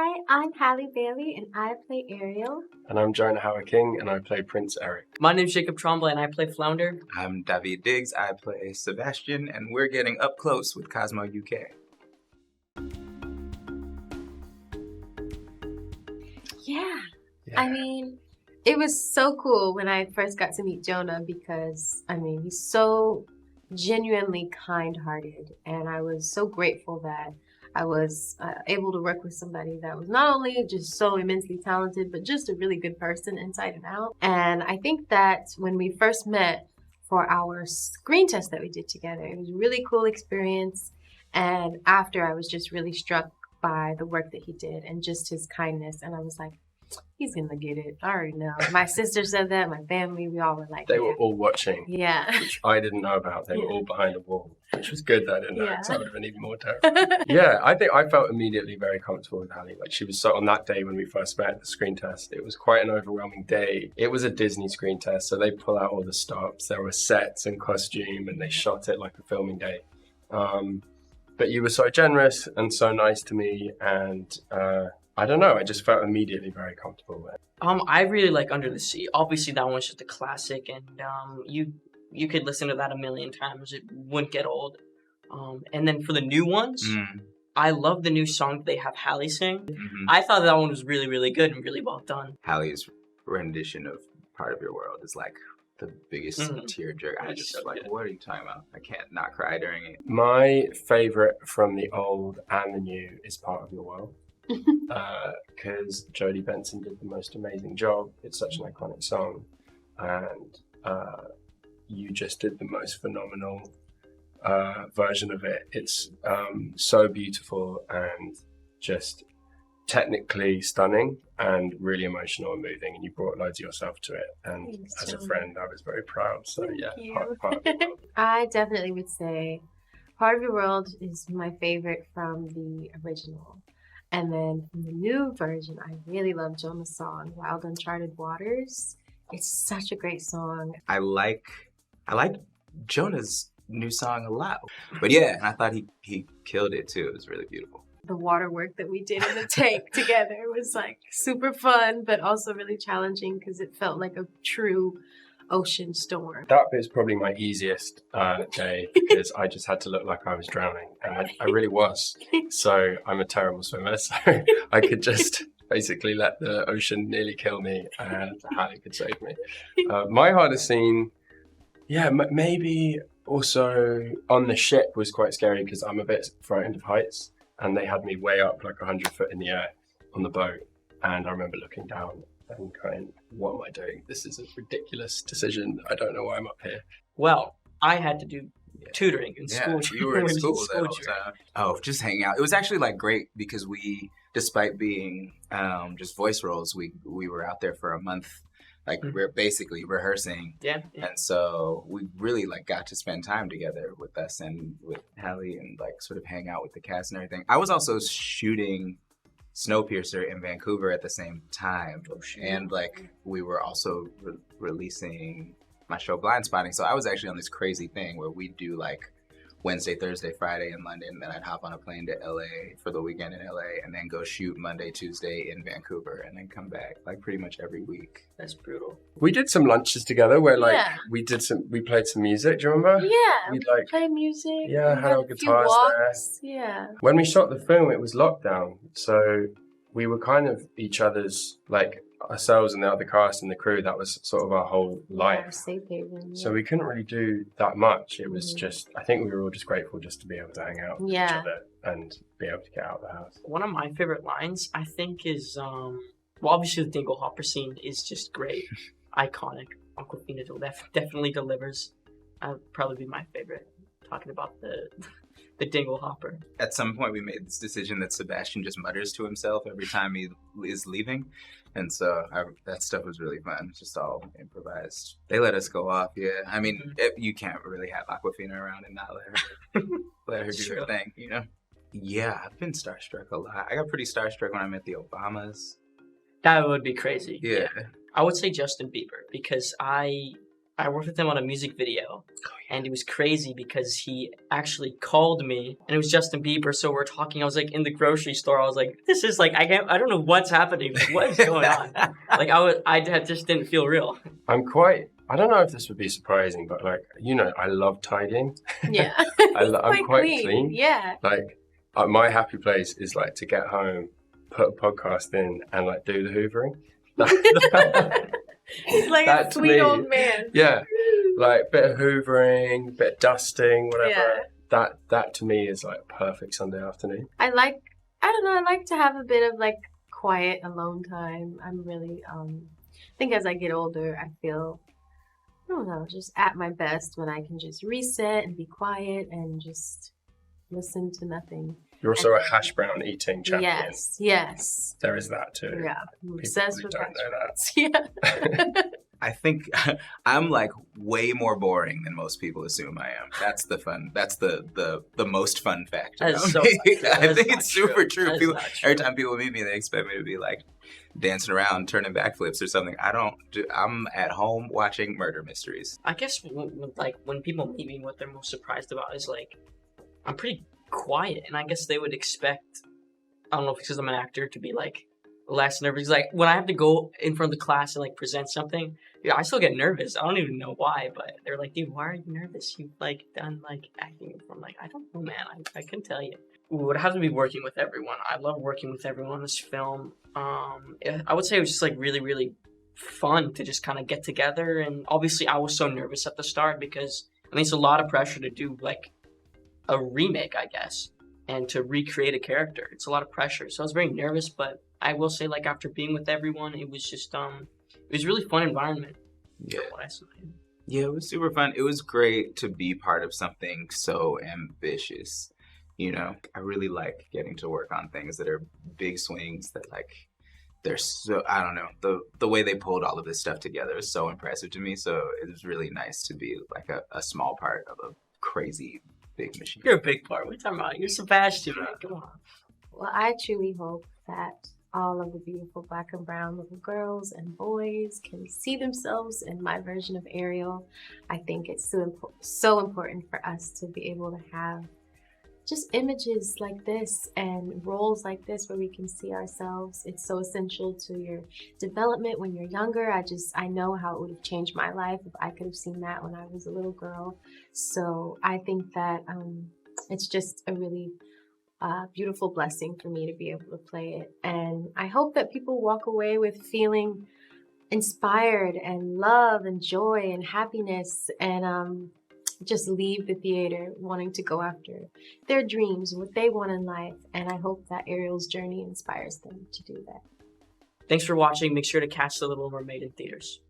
Hi, I'm Halle Bailey and I play Ariel. And I'm Jonah Hauer-King and I play Prince Eric. My name's Jacob Tremblay and I play Flounder. I'm Daveed Diggs, I play Sebastian, and we're getting up close with Cosmo UK. Yeah. I mean, it was so cool when I first got to meet Jonah because, he's so genuinely kind-hearted, and I was so grateful that I was able to work with somebody that was not only just so immensely talented, but just a really good person inside and out. And I think that when we first met for our screen test that we did together, it was a really cool experience. And after, I was just really struck by the work that he did and just his kindness. And I was like, he's gonna get it. I already know. My sister said that, my family, we all were like, They were all watching. Yeah. Which I didn't know about. They were all behind a wall, which was good that I didn't know, because I would have been even more terrified. I think I felt immediately very comfortable with Halle. Like, she was so, on that day when we first met, the screen test, it was quite an overwhelming day. It was a Disney screen test, so they pull out all the stops. There were sets and costume, and they shot it like a filming day. But you were so generous and so nice to me, and I don't know, I just felt immediately very comfortable with it. I really like Under the Sea. Obviously, that one's just a classic, and you could listen to that a million times. It wouldn't get old. And then for the new ones, I love the new song that they have Halle sing. I thought that one was really, really good and really well done. Halle's rendition of Part of Your World is like the biggest tearjerker. I just like, what are you talking about? I can't not cry during it. My favorite from the old and the new is Part of Your World. Because Jodie Benson did the most amazing job. It's such an iconic song, and you just did the most phenomenal version of it. It's so beautiful and just technically stunning and really emotional and moving, and you brought loads of yourself to it, and Thanks, as a John. friend I was very proud. So Thank yeah, you. part of the world. I definitely would say Part of Your World is my favorite from the original. And then from the new version, I really love Jonah's song, Wild Uncharted Waters. It's such a great song. I like Jonah's new song a lot. But yeah, I thought he killed it too. It was really beautiful. The water work that we did in the tank together was like super fun, but also really challenging because it felt like a true ocean storm. That bit's probably my easiest day because I just had to look like I was drowning, and I really was. So I'm a terrible swimmer, so I could just basically let the ocean nearly kill me and Halle could save me. My hardest scene, maybe also on the ship was quite scary because I'm a bit frightened of heights, and they had me way up like 100 foot in the air on the boat, and I remember looking down and going, what am I doing? This is a ridiculous decision. I don't know why I'm up here. Well, I had to do tutoring in school. You were in school that whole time. Oh, just hanging out. It was actually like great because we, despite being just voice roles, we were out there for a month. Like we're basically rehearsing. Yeah. And so we really like got to spend time together with us and with Halle and like sort of hang out with the cast and everything. I was also shooting Snowpiercer in Vancouver at the same time, and like we were also releasing my show Blind Spotting, so I was actually on this crazy thing where we'd do like Wednesday, Thursday, Friday in London, then I'd hop on a plane to LA for the weekend in LA, and then go shoot Monday, Tuesday in Vancouver, and then come back like pretty much every week. That's brutal. We did some lunches together where like we played some music. Do you remember? Yeah, we like played music. Yeah, had our guitars there. Yeah. When we shot the film, it was lockdown, so we were kind of each other's, like ourselves and the other cast and the crew. That was sort of our whole life. Our safe haven. So we couldn't really do that much. It was just, I think we were all just grateful just to be able to hang out with each other and be able to get out of the house. One of my favorite lines, I think, is well, obviously the Dingle Hopper scene is just great, iconic. Awkwafina definitely delivers. Would probably be my favorite. Talking about the Dingle Hopper. At some point, we made this decision that Sebastian just mutters to himself every time he is leaving. And so that stuff was really fun. It's just all improvised. They let us go off, yeah. I mean, you can't really have Awkwafina around and not let her do her thing, you know? Yeah, I've been starstruck a lot. I got pretty starstruck when I met the Obamas. That would be crazy. Yeah. I would say Justin Bieber because I I worked with him on a music video, and it was crazy because he actually called me, and it was Justin Bieber. So we're talking. I was like in the grocery store. I was like, "This is like I don't know what's happening. What is going on?" Like I just didn't feel real. I don't know if this would be surprising, but like, you know, I love tidying. Yeah. I'm quite clean. Yeah. Like, my happy place is like to get home, put a podcast in, and like do the hoovering. He's like a sweet old man. Yeah. Like bit of hoovering, bit of dusting, whatever. Yeah. That to me is like a perfect Sunday afternoon. I like to have a bit of like quiet alone time. I'm really I think as I get older I feel, I don't know, just at my best when I can just reset and be quiet and just listen to nothing. You're also a hash brown eating champion. Yes. There is that too. Yeah, I'm obsessed with don't know that. Yeah. I think I'm like way more boring than most people assume I am. That's the fun. That's the most fun fact. That is so I think it's super true. People, true. every time people meet me, they expect me to be like dancing around, turning backflips or something. I'm at home watching murder mysteries. I guess when people meet me, what they're most surprised about is like I'm pretty quiet, and I guess they would expect, I don't know if it's because I'm an actor, to be like less nervous. Like when I have to go in front of the class and like present something, yeah, I still get nervous. I don't even know why, but they're like, dude, why are you nervous? You've like done like acting before. I'm like, I don't know, man. I couldn't tell you. It would have to be working with everyone. I love working with everyone in this film. I would say it was just like really, really fun to just kind of get together. And obviously I was so nervous at the start because I mean, it's a lot of pressure to do like a remake, I guess, and to recreate a character. It's a lot of pressure. So I was very nervous, but I will say like after being with everyone, it was just, it was a really fun environment. Yeah. What I saw. Yeah, it was super fun. It was great to be part of something so ambitious. You know, I really like getting to work on things that are big swings that like, they're so, I don't know, the way they pulled all of this stuff together is so impressive to me. So it was really nice to be like a small part of a crazy big machine. You're a big part. What are you talking about? You're Sebastian, man. Come on. Well, I truly hope that all of the beautiful Black and brown little girls and boys can see themselves in my version of Ariel. I think it's so important for us to be able to have just images like this and roles like this where we can see ourselves. It's so essential to your development when you're younger. I know how it would have changed my life if I could have seen that when I was a little girl. So I think that it's just a really beautiful blessing for me to be able to play it. And I hope that people walk away with feeling inspired and love and joy and happiness, and just leave the theater wanting to go after their dreams, what they want in life. And I hope that Ariel's journey inspires them to do that. Thanks for watching. Make sure to catch The Little Mermaid in theaters.